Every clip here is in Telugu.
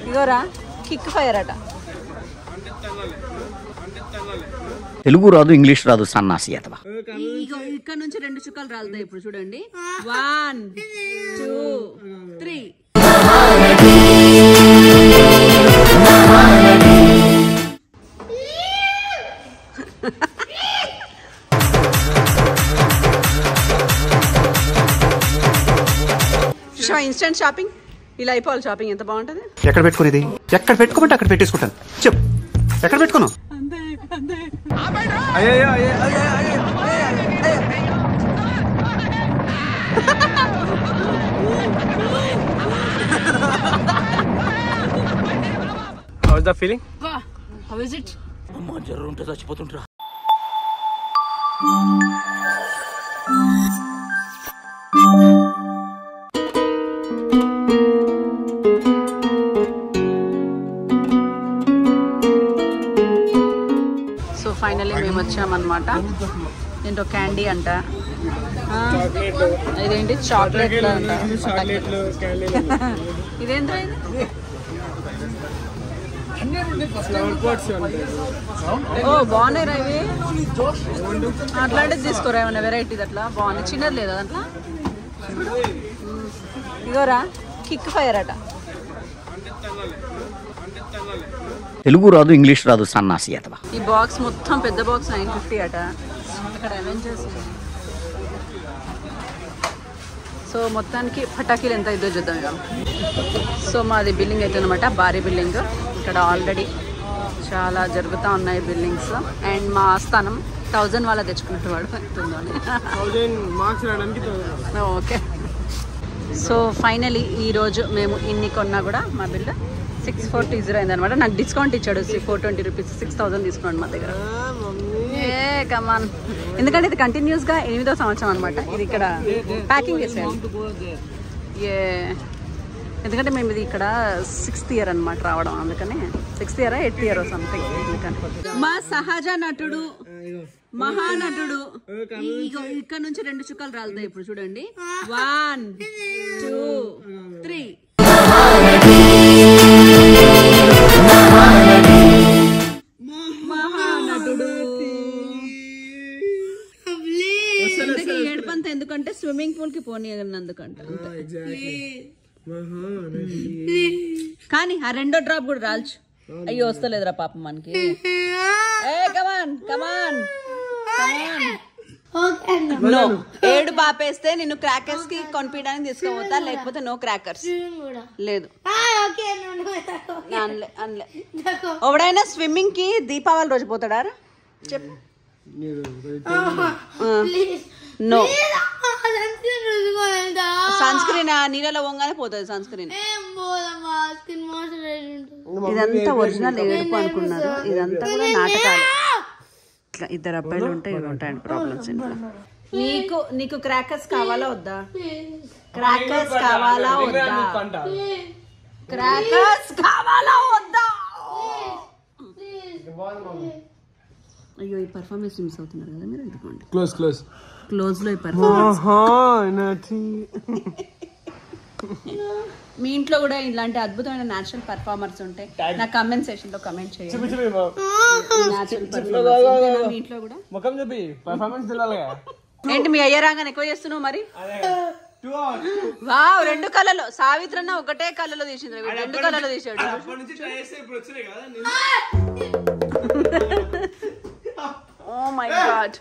ఇగోరా కిక్ ఫైర్ అట. తెలుగు రాదు, ఇంగ్లీష్ రాదు, సన్నాసి అతవా. ఇక్కడ నుంచి 2 చుక్కలు రాలుతాయి. ఇప్పుడు చూడండి 1 2 3. ఇన్స్టెంట్ షాపింగ్ ఇలా అయిపోవాలి. షాపింగ్ ఎంత బాగుంటది. ఎక్కడ పెట్టుకునేది? ఎక్కడ పెట్టుకోమంటే అక్కడ పెట్టేసుకుంటాను. చెప్పు ఎక్కడ పెట్టుకున్నావు? How is the feeling? How is it? అమ్మ జర్రు ఉంటే చచ్చిపోతుంటరా. సో ఫైనల్లీ మేము వచ్చామన్నమాట. ఏంటో క్యాండీ అంట, ఇదేంటి చాక్లెట్లు అంట. ఇదేంటో ఇది? ఓ బాగున్నాయి రా ఇవి. అట్లాంటిది తీసుకోరా ఏమన్నా వెరైటీ. అట్లా బాగున్నాయి. చిన్నది లేదా దాంట్లో? ఇగోరా కిక్ ఫైర్ అట. తెలుగు రాదు, ఇంగ్లీష్ రాదు, సన్నాసి అతవా. ఈ బాక్స్ మొత్తం పెద్ద బాక్స్ 950 అట. అక్కడ అవెంజర్స్. సో మొత్తానికి పటాకీలు ఎంత ఇద్దో చూద్దాం ఇక. సో మాది బిల్డింగ్ అయితే అనమాట, భారీ బిల్డింగ్. ఇక్కడ ఆల్రెడీ చాలా జరుగుతూ ఉన్నాయి బిల్డింగ్స్. అండ్ మా ఆస్థానం 1000 వాళ్ళ తెచ్చుకున్నట్టు వాడు ఓకే. సో ఫైనలీ ఈరోజు మేము ఇన్ని కొన్నా కూడా మా బిల్ 6420 అయిందనమాట. నాకు డిస్కౌంట్ ఇచ్చాడు 420 రూపీస్. 6000 తీసుకోండి మా దగ్గర. కమాన్. ఎందుకంటే ఇది కంటిన్యూస్గా 8వ సంవత్సరం అనమాట. ఇది ఇక్కడ ప్యాకింగ్ చేసాను. ఎందుకంటే మేము ఇది ఇక్కడ 6th ఇయర్ అనమాట రావడం. అందుకని 6th year 8th year something. అందుకని మా సహజ నటుడు, మహానటుడు. ఇక్కడ నుంచి 2 చుక్కలు రాలుతాయి. ఇప్పుడు చూడండి 1 2 3. మహానటుడు. ఏడుపంత ఎందుకంటే స్విమ్మింగ్ పూల్ కి పోనీ అందుకంట. కానీ ఆ 2వ డ్రాప్ కూడా రాల్చు. అయ్యో వస్తలేదురా పాపం మనకి. కమాన్ కమాన్ కమాన్. నో ఏడు బాపేస్తే నిన్ను క్రాకర్స్ కి కొనిపించడానికి తీసుకోపోతా, లేకపోతే నో క్రాకర్స్ లేదు. అనలే ఎవడైనా స్విమ్మింగ్ కి దీపావళి రోజు పోతాడా? చెప్పు. నో సన్ స్క్రీన్ నీళ్ళలో పోగానే పోతుంది సన్ స్క్రీన్. ఇదంతా ఒరిజినల్ ఏడుపు అనుకున్నారు. ఇదంతా కూడా నాటకాలు. ఇట్లా 2 అబ్బాయిలు ఉంటే ఇవి ఉంటాయండి ప్రాబ్లమ్స్. నీకు క్రాకర్స్ కావాలా వద్దా? క్రాకర్స్ కావాలా వద్దా? క్రాకర్స్ కావాలా వద్దా? అయ్యో ఈ పర్ఫార్మెన్స్ మిస్ అవుతున్నారు కదా మీరు. ఎందుకోండి క్లోజ్ లో ఈ పర్ఫార్మెన్స్. మీ ఇంట్లో కూడా ఇలాంటి అద్భుతమైన నేచురల్ పర్ఫార్మర్స్ ఉంటాయి. నా కమెంట్ సెక్షన్ లో కమెంట్ చేయండి. మీ ఇంట్లో కూడా ఏంటి మీ అయ్య రాగానే ఎక్కువ చేస్తున్నావు మరి? వావ్ 2 కళ్ళలో. సావిత్రన్న ఒకటే కళ్ళలో తీసింది, 2 కళ్ళలో తీసాడు. Oh my god.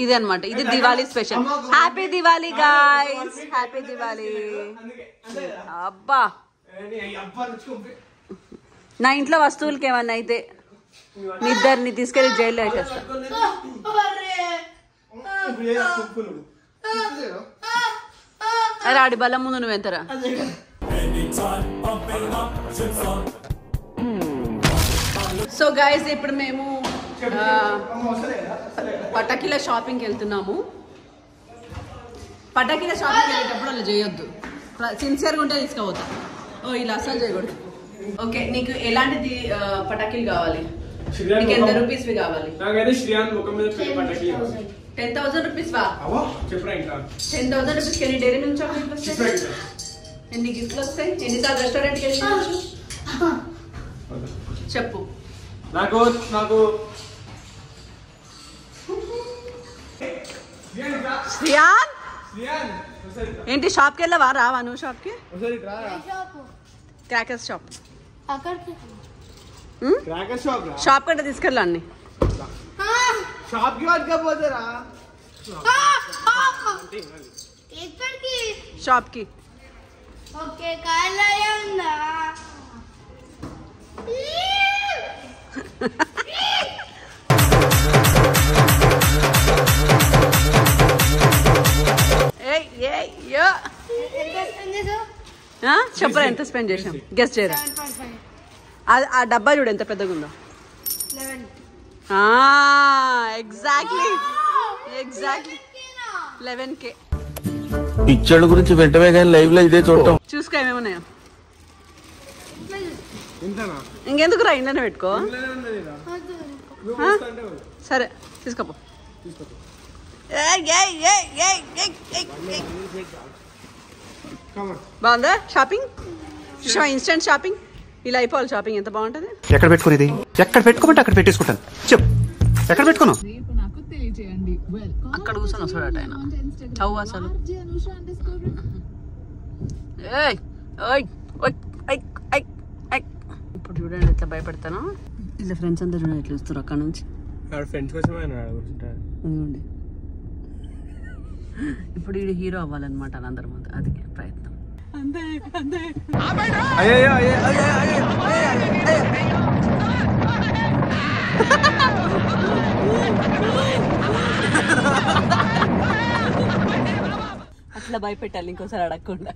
ఇది అనమాట, ఇది Diwali special. Happy Diwali guys, happy Diwali. అబ్బా నా ఇంట్లో వస్తువులకి ఏమన్నా అయితే మీ ఇద్దరిని తీసుకెళ్లి జైల్లో వేసేస్తా. అరే ఆడి బలం ముందు నువ్వెంతరా. సో గైస్ ఇప్పుడు మేము పటాకీల షాపింగ్కి వెళ్తున్నాము. పటాకీల షాపింగ్ వెళ్ళేటప్పుడు అలా చేయొద్దు, సిన్సియర్గా ఉంటే తీసుకోవద్దు. ఓ ఇలా అసలు చేయకూడదు. ఓకే నీకు ఎలాంటిది పటాకీలు కావాలి? నీకు ఎంత రూపీస్వి కావాలి? 10,000 రూపీస్ వా? 10,000 రూపీస్కి ఎన్ని డైరీ మిల్క్ చాక్లెట్లు వస్తాయి, ఎన్ని గిఫ్ట్లు వస్తాయి, ఎన్నిసార్లు రెస్టారెంట్కి వెళ్ళవచ్చు, చెప్పు. నాకు శ్రియాన్ ఏంటి షాప్కి వెళ్ళవా? రావా నువ్వు షాప్కి? Crackers shop. షాప్ కంటే తీసుకెళ్ళా అన్ని. షాప్కి. ఓకే కాలయ ఉందా? చెప్పరా ఎంత స్పెండ్ చేసాం? గెస్ చేయరా? ఆ డబ్బా చూడు ఎంత పెద్దగా ఉందో. Exactly 11K. పిచ్చోళ్ళ గురించి వెంటనే కానీ లైవ్ లో ఇదే చూడటం. చూసుకో ఏమేమున్నాయో. ఇంకెందుకు రా, ఇంట్లోనే పెట్టుకో. సరే తీసుకోపో. బాగుందా షాపింగ్? ఇన్స్టెంట్ షాపింగ్ ఇలా అయిపోవాలి. షాపింగ్ ఎంత బాగుంటది. ఎక్కడ పెట్టుకునేది? ఎక్కడ పెట్టుకోమంటే అక్కడ పెట్టేసుకుంటాను. చెప్పు ఎక్కడ పెట్టుకున్నా? అక్కడ కూర్చొని వస్తాడట ఆయన. అవు అసలు ఇప్పుడు చూడండి ఎట్లా భయపడతాను. ఇలా ఫ్రెండ్స్ అంతా చూడండి ఎట్లా చూస్తారు అక్కడ నుంచి. ఫ్రెండ్స్ కోసమే అదిగోండి ఇప్పుడు వీడు హీరో అవ్వాలన్నమాట అందరి ముందు. అది ప్రయత్నం. అట్లా భయపెట్టాలి ఇంకోసారి అడగకుండా.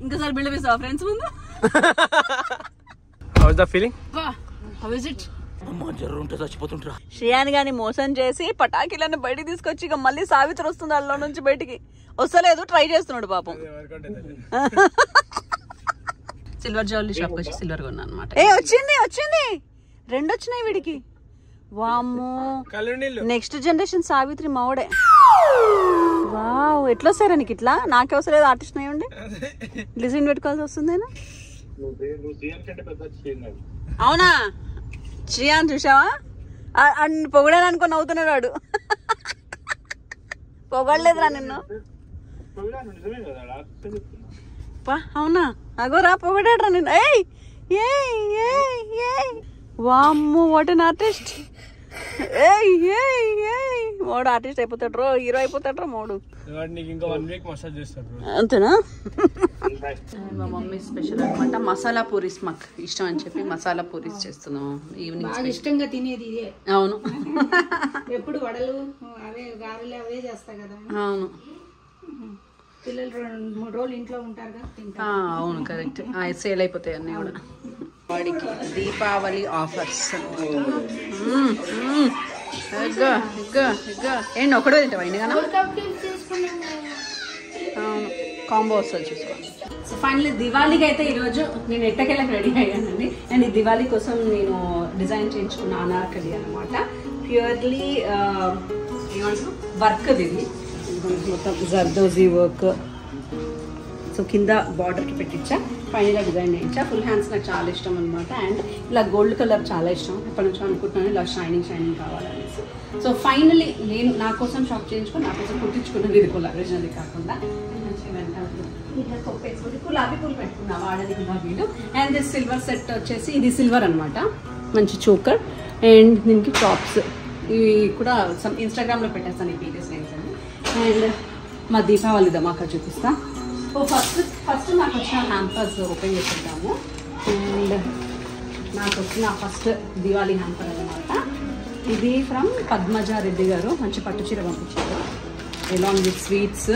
ఇంకోసారి బిల్డప్ ఇస్తావా ఫ్రెండ్స్ ముందు? How's the feeling? How is it? చచ్చిపోతుంటా. Shreyan గాని మోసం చేసి పటాకీలను బయటికి తీసుకొచ్చి ఇక మళ్ళీ సావిత్రి వస్తుంది అల్లో నుంచి బయటికి. వస్తలేదు, ట్రై చేస్తున్నాడు పాపం. సిల్వర్ జ్యువెలరీ షాప్ వచ్చి సిల్వర్ కొన్నా అనమాట. వచ్చింది 2 వచ్చినాయి వీడికి. వామ్మో నెక్స్ట్ జనరేషన్ సావిత్రి మావడే. వావ్ ఎట్లా వస్తారా నీకు ఇట్లా? నాకే వస్తలేదు ఆర్టిస్ట్ అయ్యండి. లిజన్ పెట్టుకోవాల్సి వస్తుందేనా? అవునా శ్రీయాన్ చూసావా? పొగడాను అనుకుని నవ్వుతున్నాడు వాడు. పొగడలేదురా నిన్ను. అవునా అగోరా పొగడాడ్రా నిన్ను. వామ్మో వాట్ అన్ ఆర్టిస్ట్. వాడు ఆర్టిస్ట్ అయిపోతాడు, హీరో అయిపోతాడు మోడు. అంతేనా? మా మమ్మీ స్పెషల్ అనమాట మసాలా పూరీస్. మాకు ఇష్టం అని చెప్పి మసాలా పూరీస్ చేస్తున్నాం ఈవినింగ్. ఇష్టంగా తినేది ఇదే. అవును ఎప్పుడు వడలు అవే గారెలు అవే చేస్తా కదా. అవును పిల్లలు 2-3 రోజులు ఇంట్లో ఉంటారుగా, తింటారు. అవును కరెక్ట్. సేల్ అయిపోతాయి అన్నీ కూడా. వాడికి దీపావళి ఆఫర్స్. ఏంటి ఒకటే తింటావా? అవును కాంబో వస్తుంది చూసుకోండి. సో ఫైనల్లీ దివాళీకి అయితే ఈరోజు నేను ఎట్టకెళ్ళకి రెడీ అయ్యానండి. అండ్ ఈ దివాళీ కోసం నేను డిజైన్ చేయించుకున్న అనార్కలి అనమాట. ప్యూర్లీ ఏమంటారు వర్క్ ఇది మొత్తం జర్దోజీ వర్క్. సో కింద బార్డర్కి పెట్టించా, పైన డిజైన్ చేయించా. ఫుల్ హ్యాండ్స్ నాకు చాలా ఇష్టం అనమాట. అండ్ ఇలా గోల్డ్ కలర్ చాలా ఇష్టం. ఎప్పటి నుంచో అనుకుంటున్నాను ఇలా షైనింగ్ కావాలనేసి. సో ఫైనల్లీ నేను నా కోసం షాప్ చేయించుకొని నా కోసం కుట్టించుకున్నది ఇది ఒరిజినల్ కాకుండా. గులాబీ పూలు పెట్టుకున్నా వాడని గులాబీలు. అండ్ దిస్ సిల్వర్ సెట్ వచ్చేసి ఇది సిల్వర్ అనమాట. మంచి చోకర్ అండ్ దీనికి టాప్స్. ఇవి కూడా ఇన్స్టాగ్రామ్లో పెట్టేస్తాను ఈ పీరియస్ నేమ్స్ అని. అండ్ మా దీపావళి ధమాకా చూపిస్తా. సో ఫస్ట్ నాకు వచ్చిన హ్యాంపర్స్ ఓపెన్ చేసేద్దాము. అండ్ నాకు వచ్చిన ఫస్ట్ దివాళీ హ్యాంపర్ అనమాట. ఇది ఫ్రమ్ పద్మజారెడ్డి గారు. మంచి పట్టు చీర పంపించారు అలాంగ్ విత్ స్వీట్స్.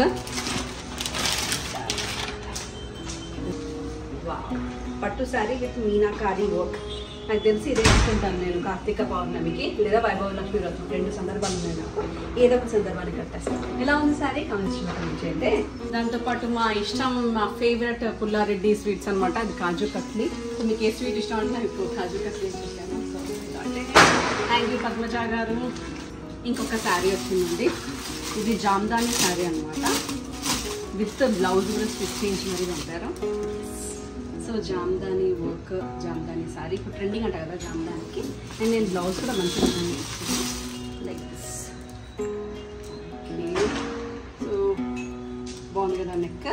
పట్టు శారీ విత్ మీనాకారి వర్క్. నాకు తెలిసి ఇదే వేసుకుంటాను నేను కార్తీక పౌర్ణమికి లేదా వైభవ లక్ష్మి వ్రతం. 2 సందర్భాలు ఉన్నాయి నాకు. ఏదో ఒక సందర్భాన్ని కట్టేస్తాను. ఎలా ఉంది శారీ కామెంట్ నుంచి అయితే. దాంతోపాటు మా ఇష్టం మా ఫేవరెట్ పుల్లారెడ్డి స్వీట్స్ అనమాట. అది కాజు కట్లీ. మీకు ఏ స్వీట్ ఇష్టం అంటే నాకు ఇప్పుడు కాజు కట్లీ చూసాను. సో థ్యాంక్ యూ పద్మజ గారు. ఇంకొక శారీ వచ్చిందండి. ఇది జామ్దాని శారీ అనమాట. విత్ బ్లౌజ్ కూడా స్టిచ్ చేయించి మరీ పంపారు. సో జామ్దాని వర్క్, జామ్దాని శారీ ఇప్పుడు ట్రెండింగ్ అంట కదా జామ్దానికి. అండ్ నేను బ్లౌజ్ కూడా మంచిగా లైక్ దిస్. సో బాగుంది కదా నెక్.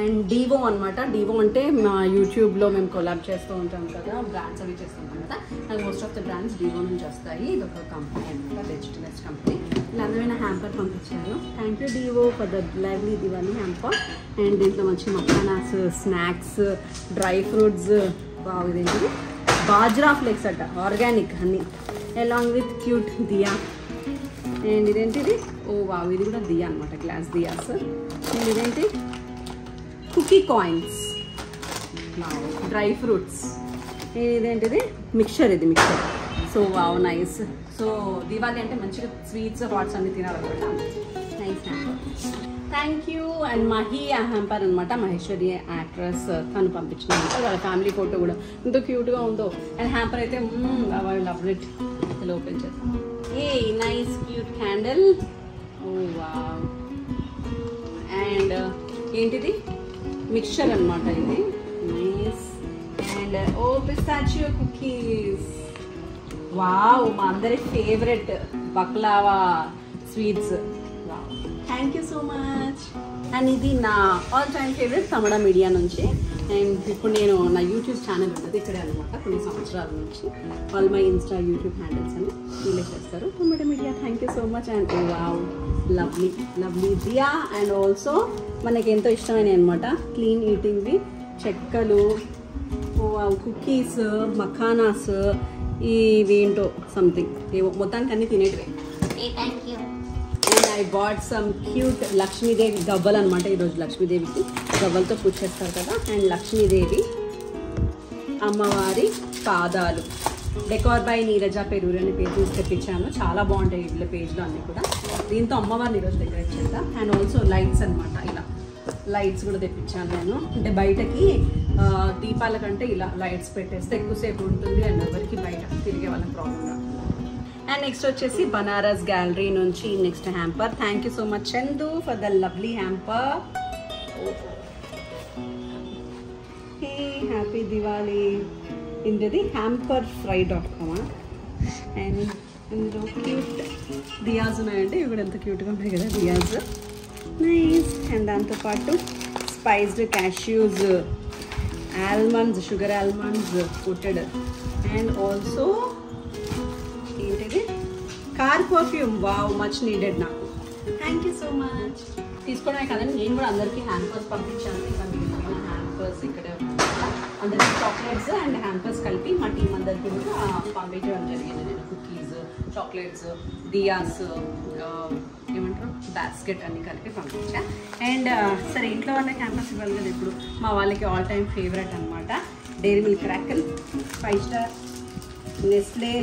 అండ్ డివో అనమాట. డివో అంటే మా యూట్యూబ్లో మేము కొలాబ్ చేస్తూ ఉంటాం కదా, బ్రాండ్స్ అవి చేస్తుంటాం కదా. నాకు మోస్ట్ ఆఫ్ ద బ్రాండ్స్ డివో నుంచి వస్తాయి. ఇది ఒక కంపెనీ అనమాట, వెజిటబుల్స్ కంపెనీ. ఇలా అందమైన హ్యాంపర్ పంపించారు. Thank you Divo for the lovely Diwali hamper. And దీంట్లో మంచి మఖానాస్, స్నాక్స్, డ్రై ఫ్రూట్స్, ఇదేంటి బాజ్రా ఫ్లేక్స్ అట, ఆర్గానిక్ అన్ని, along with cute diya. And ఇదేంటిది, ఇది కూడా దియా అనమాట, గ్లాస్ దియాస్. అండ్ ఇదేంటి కుకీ కాయిన్స్, డ్రై ఫ్రూట్స్. ఇదేంటిది మిక్చర్, ఇది mixture. So wow nice. So Diwali అంటే మంచిగా స్వీట్స్, హాట్స్ అన్ని తినాలన్నమాట. Nice hamper. Thank you. And Mahi hamper అనమాట, మహేశ్వరి యాక్ట్రెస్ తను పంపించిన వాళ్ళ ఫ్యామిలీ ఫోటో కూడా ఎంతో క్యూట్గా ఉందో. అండ్ హ్యాంపర్ అయితే లవ్ ఇట్. అసలు ఓపెన్ చేస్తాం. A nice cute candle. Oh wow. And ఏంటిది మిక్చర్ అనమాట ఇది. Nice. And pistachio cookies. Wow, మా అందరి favourite baklava sweets. Wow, thank you so much. And ఇది నా all time favourite Tamil media నుంచి. అండ్ ఇప్పుడు నేను నా యూట్యూబ్ ఛానల్ ఉంటుంది ఇక్కడే అనమాట, కొన్ని సంవత్సరాల నుంచి. All my Insta YouTube handles అని వీళ్ళే చేస్తారు, Tamil media. Thank you so much. And wow, lovely lovely diya. And also మనకి ఎంతో ఇష్టమైన అనమాట క్లీన్ ఈటింగ్వి, చెక్కలు, కుకీస్, మఖానాస్, ఇవేంటో సంథింగ్ ఏవో మొత్తానికి అన్ని తినేటివే. Thank you. And I bought some cute Lakshmidevi గవ్వలు అనమాట. ఈరోజు లక్ష్మీదేవికి గవ్వలతో పూజ చేస్తారు కదా. అండ్ లక్ష్మీదేవి అమ్మవారి పాదాలు, డెకార్ బై నీరజ పెరూరు అనే పేజ్ నుంచి తెప్పించాను. చాలా బాగుంటాయి వీళ్ళ పేజ్లో అన్నీ కూడా. దీంతో అమ్మవారిని ఈరోజు డెకరేట్ చేద్దాం. అండ్ ఆల్సో లైట్స్ అనమాట, ఇలా లైట్స్ కూడా తెప్పించాను నేను. అంటే బయటకి దీపాల కంటే ఇలా లైట్స్ పెట్టేస్తే ఎక్కువసేపు ఉంటుంది అండ్ ఎవరికి బయట తిరిగే వాళ్ళకి ప్రాబ్లం రాకుండా. అండ్ నెక్స్ట్ వచ్చేసి బనారస్ గ్యాలరీ నుంచి next hamper. Thank you so much Chandu for the lovely hamper. Hey happy Diwali. ఇందుది hamperfry.com. అండ్ ఇందులో క్యూట్ దియాస్ ఉన్నాయంటే ఇవి కూడా ఎంత క్యూట్గా ఉన్నాయి కదా దియాస్. నైస్. అండ్ దాంతోపాటు spiced cashews, almonds, sugar almonds పుట్టెడ్. అండ్ ఆల్సో ఏంటిది car perfume. Wow, much needed నాకు. Thank you so much. తీసుకోవడమే కదండి, నేను కూడా అందరికీ హ్యాంపర్స్ పంపించాను. ఇంకా మిగిలిన హ్యాంపర్స్ ఇక్కడ అందరికీ చాక్లెట్స్ అండ్ హ్యాంపర్స్ కలిపి మా టీం అందరికీ కూడా పంపించడం జరిగింది. నేను కుకీస్, చాక్లెట్స్, దియాస్, ఏమంటారు బాస్కెట్ అన్ని కలిపి పంపించా. అండ్ సరే ఇంట్లో వాళ్ళకి హ్యాంపర్స్ ఇవ్వాలి కదా. ఇప్పుడు మా వాళ్ళకి ఆల్ టైమ్ ఫేవరెట్ అనమాట Dairy Milk Crackle, 5 Star, Nestle,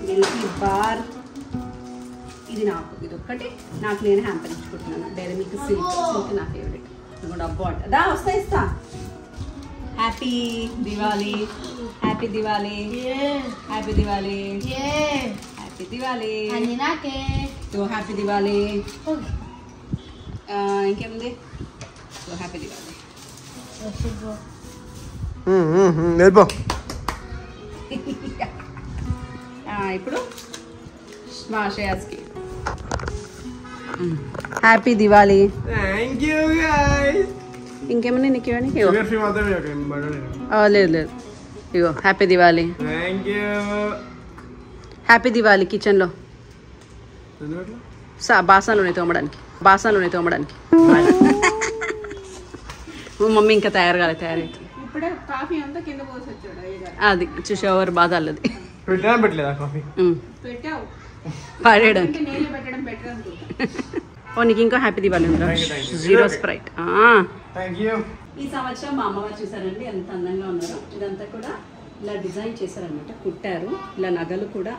Milky Bar. ఇది నాకు, ఇది ఒక్కటి నాకు నేను హ్యాంపర్ ఇచ్చుకుంటున్నాను. డైరీ మిల్క్ సిల్క్ నా ఫేవరెట్. డబ్బు అంట దా వస్తా ఇస్తా. Happy Diwali, happy Diwali, happy Diwali, happy Diwali, happy Diwali. ఇంకేముంది? హ్యాపీ దివాళీ. ఇప్పుడు శ్వాసయాస్కి happy Diwali. Thank you guys. ఇంకేమన్నా నీకు ఇవ్వండి. షుగర్ ఫ్రీ మాత్రమే లేదు లేదు, ఇగో happy Diwali. Thank you. Happy Diwali. కిచెన్లో బాసనలు ఉన్నాయి తోమడానికి, బాసనలు ఉన్నాయి తోమడానికి. మమ్మీ ఇంకా తయారైతే ఇప్పుడే కాఫీ అంతా కింద పోసి వచ్చాడు అది చూసేవారు బాధ అల్లది. పెట్టినా పెట్టలేదా కాఫీ? పెట్టావు పడేయడానికి. నేనే పెట్టడం బెటర్ అనుకుంటా. ఓ నీకు ఇంకా హ్యాపీ దివాళీ ఉందా? Thank you. 0 Sprite. Thank you. ఈ సంవత్సరం మా అమ్మవారు చూసారండి ఎంత అందంగా ఉన్నారో. ఇదంతా కూడా ఇలా డిజైన్ చేశారనమాట, కుట్టారు. ఇలా నగలు కూడా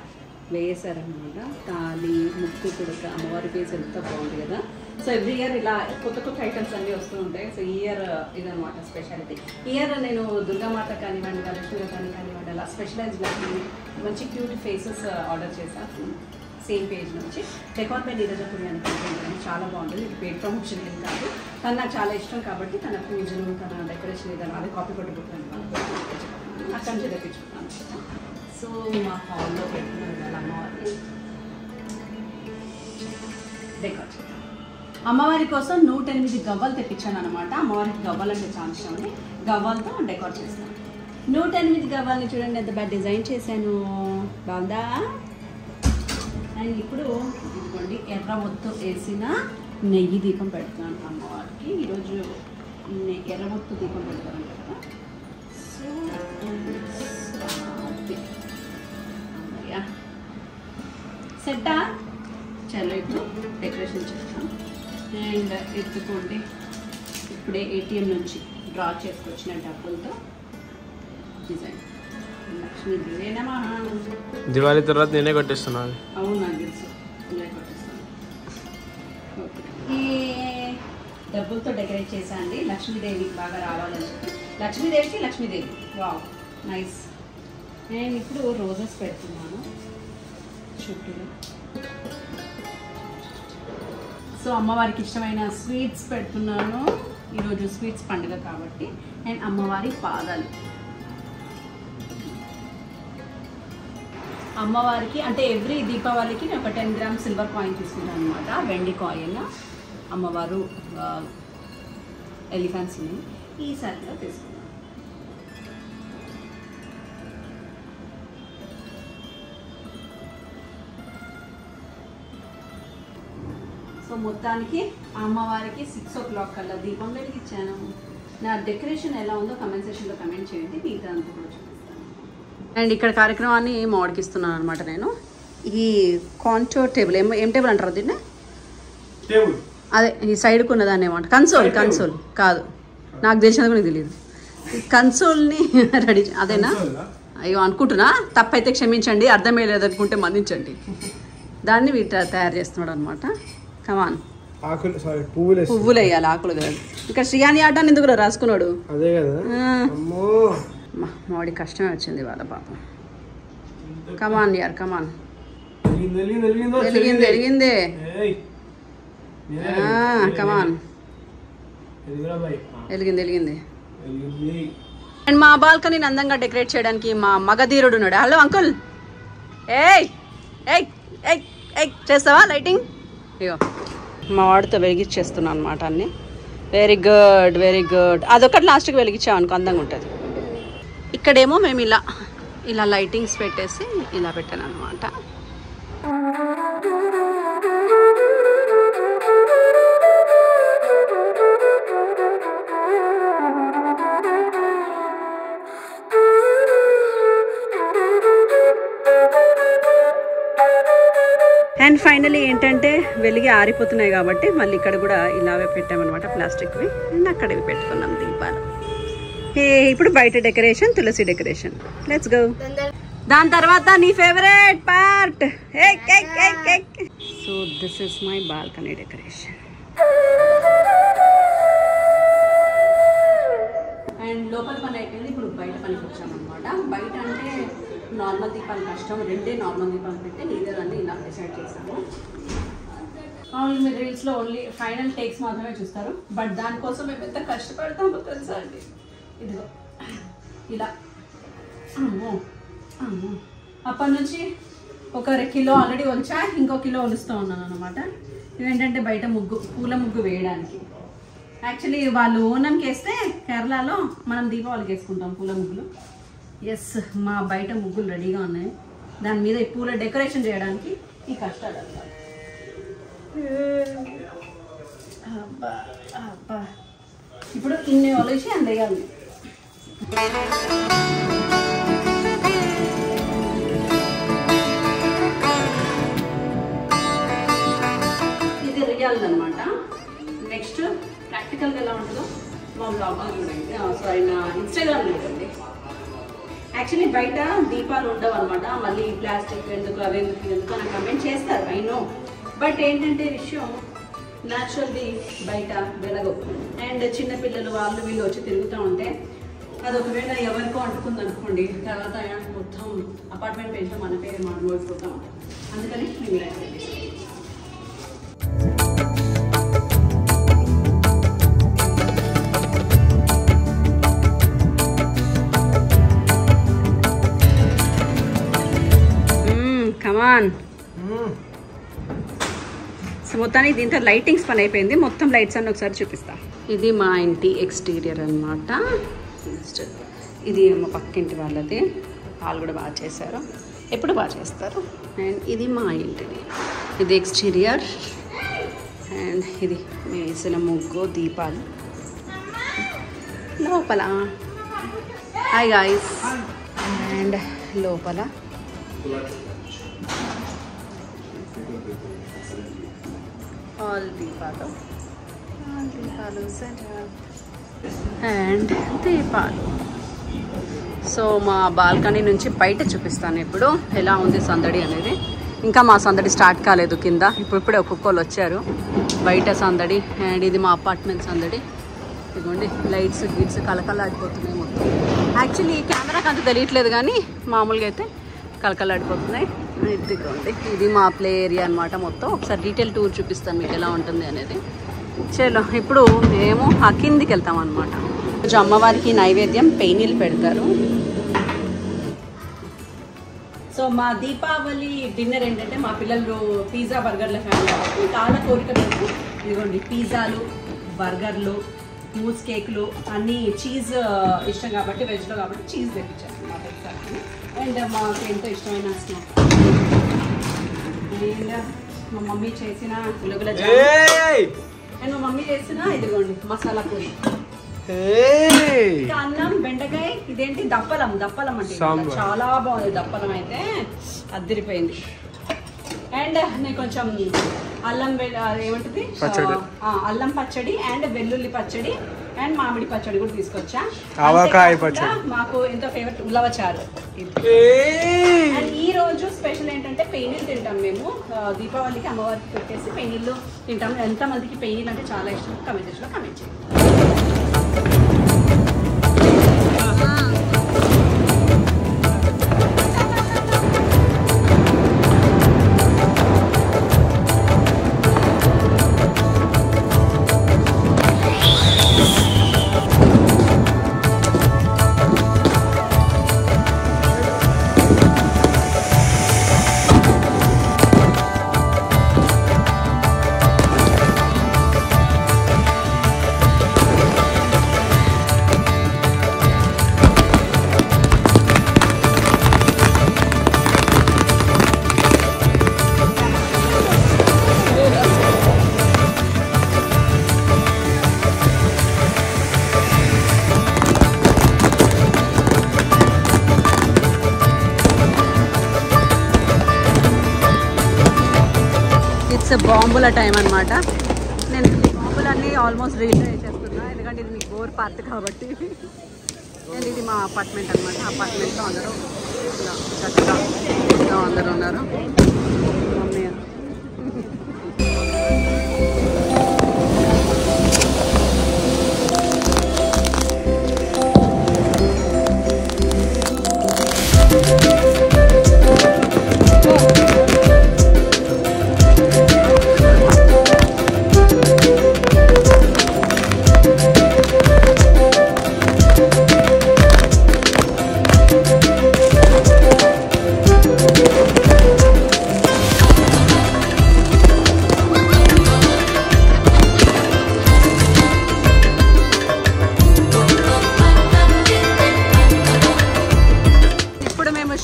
వేసారనమాట. తాళి, ముక్కు కూడా అమ్మవారి ఫేస్ ఎంత బాగుంది కదా. సో ఎవ్రీ ఇయర్ ఇలా కొత్త కొత్త ఐటమ్స్ అన్నీ వస్తూ ఉంటాయి. సో ఈ ఇయర్ ఇదనమాట స్పెషాలిటీ. ఈ ఇయర్ నేను దుర్గామాత కానివ్వండి, లక్ష్మీ కానివ్వండి అలా స్పెషలైజ్డ్ లక్ష్మి మంచి క్యూట్ ఫేసెస్ ఆర్డర్ చేశాను సేమ్ పేజ్ నుంచి. డెకార్ బై నీరజపురి అని కంటెంట్ చాలా బాగుంటుంది. ఇది పెయిడ్ ప్రమోషన్ ఏం కాదు, కానీ నాకు చాలా ఇష్టం కాబట్టి తన పూజలు తన డెకరేషన్ ఏదైనా అదే కాపీ కొట్టుకుంటాను అక్కడి నుంచి తెప్పించుకుంటాను. సో మా హాల్లో పెట్టుకున్నాను వాళ్ళ అమ్మవారిని డెకార్ చేద్దాం. అమ్మవారి కోసం 108 గవ్వలు తెప్పించాను అనమాట. అమ్మవారికి గవ్వలు అంటే చాలా ఇష్టం అని గవ్వలతో డెకార్ చేస్తాను. 108 గవ్వల్ని చూడండి ఎంత బాగా డిజైన్ చేశాను, బాగుందా? అండ్ ఇప్పుడు ఇదిగోండి ఎర్ర ఒత్తు వేసిన నెయ్యి దీపం పెడుతున్నాను అమ్మవారికి. ఈరోజు ఎర్ర ఒత్తు దీపం పెడతాను కదా. సో సెట్టా చలో ఇప్పుడు డెకరేషన్ చేస్తాం. అండ్ ఎత్తుకోండి ఇప్పుడే ఏటీఎం నుంచి డ్రా చేసుకొచ్చిన డబ్బులతో డిజైన్ లక్ష్మీదేవేనా. దివాళీ తర్వాత నేనే కొట్టేస్తున్నాను. అవును నాకు తెలుసు, నేనే కొట్టేస్తాను. ఓకే, ఈ డబ్బులతో డెకరేట్ చేసా అండి. లక్ష్మీదేవి బాగా రావాలని చెప్పి లక్ష్మీదేవికి లక్ష్మీదేవి. Wow nice. నేను ఇప్పుడు రోజెస్ పెడుతున్నాను చుట్టూలో. సో అమ్మవారికి ఇష్టమైన స్వీట్స్ పెడుతున్నాను. ఈరోజు స్వీట్స్ పండుగ కాబట్టి. అండ్ అమ్మవారి పాదాలు అమ్మవారికి అంటే ఎవ్రీ దీపావళికి నేను ఒక 10 గ్రామ్స్ సిల్వర్ కాయిన్ తీసుకున్నాను అనమాట. వెండి కాయిన్ అమ్మవారు ఎలిఫెంట్స్ని ఈసారిగా తీసుకున్నాను. సో మొత్తానికి అమ్మవారికి 6 o'clock కల్లా దీపం వెలిగించాను. నా డెకరేషన్ ఎలా ఉందో కమెంట్ సెక్షన్లో కమెంట్ చేయండి, మిగతా అంతా కూడా చూపిస్తాను. అండ్ ఇక్కడ కార్యక్రమాన్ని మోడకిస్తున్నాను అనమాట నేను. ఈ కాంటోర్ టేబుల్ ఏం టేబుల్ అంటారు దీన్ని? అదే ఈ సైడ్కు ఉన్నదాన్ని ఏమంటారు? కన్సోల్ కాదు, నాకు తెలిసినది కూడా తెలియదు. కన్సోల్ని రెడీ అదేనా? అయ్యో అనుకుంటున్నా, తప్పైతే క్షమించండి, అర్థమయ్యేది అనుకుంటే మన్నించండి. దాన్ని తయారు చేస్తున్నాడు అనమాట. కమాన్ పువ్వులు వేయాలి, ఆకులు కాదు. ఇక్కడ శ్రీయాని ఆటాన్ని ఎందుకు రాసుకున్నాడు? అదే కదా. మాడి కష్టమే వచ్చింది వాళ్ళ పాపం. కమాన్ యార్ కమాన్. వెలిగింది కమాన్, వెలిగింది. అండ్ మా బాల్కనీని అందంగా డెకరేట్ చేయడానికి మా మగధీరుడు ఉన్నాడు. హలో అంకుల్, ఏయ్ ఏయ్ ఏయ్ ఏయ్ చేస్తావా లైటింగ్? అయ్యో మా వాడితో వెలిగించేస్తున్నాను అనమాట అన్నీ. Very good. అదొకటి లాస్ట్కి వెలిగించాం అనుకో అందంగా ఉంటుంది. ఇక్కడేమో మేము ఇలా లైటింగ్స్ పెట్టేసి ఇలా పెట్టాను అనమాట. అండ్ ఫైనలీ ఏంటంటే వెలిగి ఆరిపోతున్నాయి కాబట్టి మళ్ళీ ఇక్కడ కూడా ఇలాగే పెట్టామన్నమాట ప్లాస్టిక్వి. అండ్ అక్కడ ఇవి పెట్టుకున్నాం దీపాలు. ఇప్పుడు బయట డెకరేషన్, తులసి డెకరేషన్. Let's go. దాని తర్వాత నీ favourite part. So this is my balcony decoration. And లోపల పని అయిపోయింది, ఇప్పుడు బయట పనికి వచ్చామన్నమాట. బయట అంటే నార్మల్ దీపాలు కష్టం, 2 నార్మల్ దీపాలు పెట్టి నీదరన్నీ ఇలా డిసైడ్ చేశాము. మీరు రీల్స్లో ఓన్లీ ఫైనల్ టేక్స్ మాత్రమే చూస్తారు, బట్ దానికోసం మేము ఎంత కష్టపడతామో తెలుసా అండి. ఇదిగో ఇలా అప్పటి నుంచి 1 కిలో ఆల్రెడీ వచ్చా, ఇంకో కిలో వలుస్తూ ఉన్నాను అనమాట. ఇవేంటంటే బయట పూల ముగ్గు వేయడానికి. యాక్చువల్లీ వాళ్ళు ఓనంకి వేస్తే కేరళలో మనం దీపావళికి వేసుకుంటాం పూల ముగ్గులు. ఎస్, మా బయట ముగ్గులు రెడీగా ఉన్నాయి. దాని మీద ఈ పూల డెకరేషన్ చేయడానికి ఈ కష్టాలు అన్నమాట. ఇప్పుడు ఇన్ని వలిసి అందేయాలి. ఇది రియల్ అనమాట. నెక్స్ట్ ప్రాక్టికల్గా ఎలా ఉంటుందో మా బ్లాగ్లో చూడండి. సారీ, నా ఇన్స్టాగ్రామ్లో చూడండి. యాక్చువల్లీ బయట దీపాలు ఉండవు అనమాట. మళ్ళీ ప్లాస్టిక్ ఎందుకు అవి ఎందుకు అని కమెంట్ చేస్తారు, ఐ నో. బట్ ఏంటంటే విషయం న్యాచురల్ది బయట వెలగవు. అండ్ చిన్నపిల్లలు వాళ్ళు వీళ్ళు వచ్చి తిరుగుతూ ఉంటే అది ఒకవేళ ఎవరికో అంటుకుంది అనుకోండి, తర్వాత మొత్తం అపార్ట్మెంట్ పేజ్లో మన పేరు మాట్లాడుకోతాం. అందుకని మేము ఇలా కమాన్. సో మొత్తానికి దీంతో లైటింగ్స్ పని అయిపోయింది. మొత్తం లైట్స్ అన్ని ఒకసారి చూపిస్తా. ఇది మా ఇంటి ఎక్స్టీరియర్ అనమాట. ఇది మా పక్కింటి వాళ్ళది, వాళ్ళు కూడా బాగా చేశారు, ఎప్పుడు బాగా చేస్తారు. అండ్ ఇది మా ఇంటిది, ఇది ఎక్స్టీరియర్. అండ్ ఇది వేసిన ముగ్గు, దీపాలు లోపల. Hi guys. అండ్ లోపల ఆల్ దీపాలు అండ్ దీపాలు. సో మా బాల్కనీ నుంచి బయట చూపిస్తాను ఇప్పుడు ఎలా ఉంది సందడి అనేది. ఇంకా మా సందడి స్టార్ట్ కాలేదు కింద, ఇప్పుడిప్పుడే ఒక్కొక్కరు వచ్చారు. బయట సందడి. అండ్ ఇది మా అపార్ట్మెంట్ సందడి. ఇదిగోండి లైట్స్ గిట్స్ కలకలాడిపోతున్నాయి మొత్తం. యాక్చువల్లీ ఈ కెమెరాకి అంత తెలియట్లేదు కానీ మామూలుగా అయితే కలకలాడిపోతున్నాయి. ఇదిగోండి ఇది మా ప్లే ఏరియా అనమాట మొత్తం. ఒకసారి డీటెయిల్ టూర్ చూపిస్తాను మీకు ఎలా ఉంటుంది అనేది. చలో ఇప్పుడు మేము ఆ కిందికి వెళ్తాం అనమాట. కొంచెం అమ్మవారికి నైవేద్యం పెయినీళ్ళు పెడతారు. సో మా దీపావళి డిన్నర్ ఏంటంటే మా పిల్లలు పిజ్జా బర్గర్ల ఫ్యామిలీ కాబట్టి చాలా కోరిక పెట్టి ఇదిగోండి పిజ్జాలు, బర్గర్లు, మూస్ కేకులు అన్నీ చీజ్ ఇష్టం కాబట్టి వెజ్లో కాబట్టి చీజ్ తెప్పించారు మా పిల్లలకి. అండ్ మాకు ఎంతో ఇష్టమైన స్నాక్. అండ్ మా మమ్మీ చేసిన గులగుల జామ్. అండ్ మా మమ్మీ చేసిన ఇదిగోండి మసాలా పూరి. అన్నం, బెండకాయ, ఇదేంటి దప్పలం. దప్పలం అంటే చాలా బాగుంది. దప్పలం అయితే అద్దరిపోయింది. అండ్ నేను కొంచెం అల్లం ఏమంటుంది అల్లం పచ్చడి అండ్ వెల్లుల్లి పచ్చడి అండ్ మామిడి పచ్చడి కూడా తీసుకొచ్చా. మాకు ఎంతో ఫేవరెట్ ఉలవచారు. అండ్ ఈ రోజు స్పెషల్ ఏంటంటే పెయినీళ్ళు తింటాం మేము. దీపావళికి అమ్మవారికి పెట్టేసి పెయినీళ్ళు తింటాం. ఎంతమందికి పెయినీళ్ళు అంటే చాలా ఇష్టం కమెంట్ సెక్షన్లో కమెంట్ చేయండి. బాంబుల టైం అనమాట. నేను బాంబులన్నీ ఆల్మోస్ట్ రీల్ చేస్తున్నా ఎందుకంటే ఇది మీకు బోర్ పార్ట్ కాబట్టి. అండ్ ఇది మా అపార్ట్మెంట్ అనమాట. అపార్ట్మెంట్లో అందరూ ఇలా చక్కగా అందరూ ఉన్నారు. మమ్మీ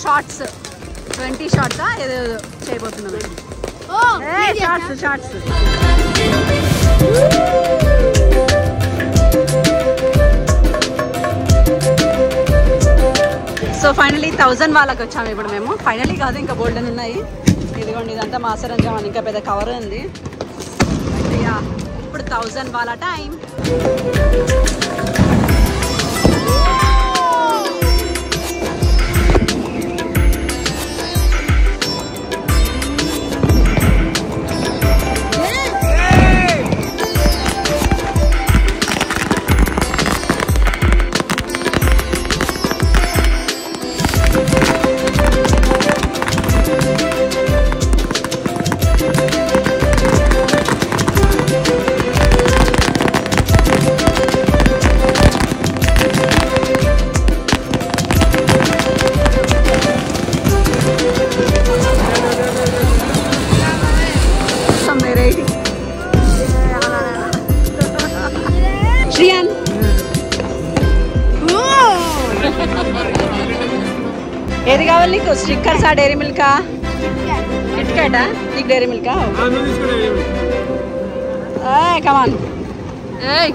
షార్ట్స్ 20 షార్ట్సా ఏదో చేయబోతున్నాం. షార్ట్స్ సో ఫైనలీ 1000 వాళ్ళకి వచ్చాము ఇప్పుడు మేము. ఫైనలీ కాదు, ఇంకా బోల్డెన్ ఉన్నాయి. ఇదిగోండి ఇదంతా మాసరంజాం అని ఇంకా పెద్ద కవర్ ఉంది. ఇప్పుడు 1000 వాళ్ళ టైం. ఏది కావాలి నీకు? స్టిక్కర్సా, డైరీ మిల్కా, కిట్ క్యాటా? నీకు డైరీ మిల్కా? నువ్వు తీసుకుంటే కమాన్. ఏయ్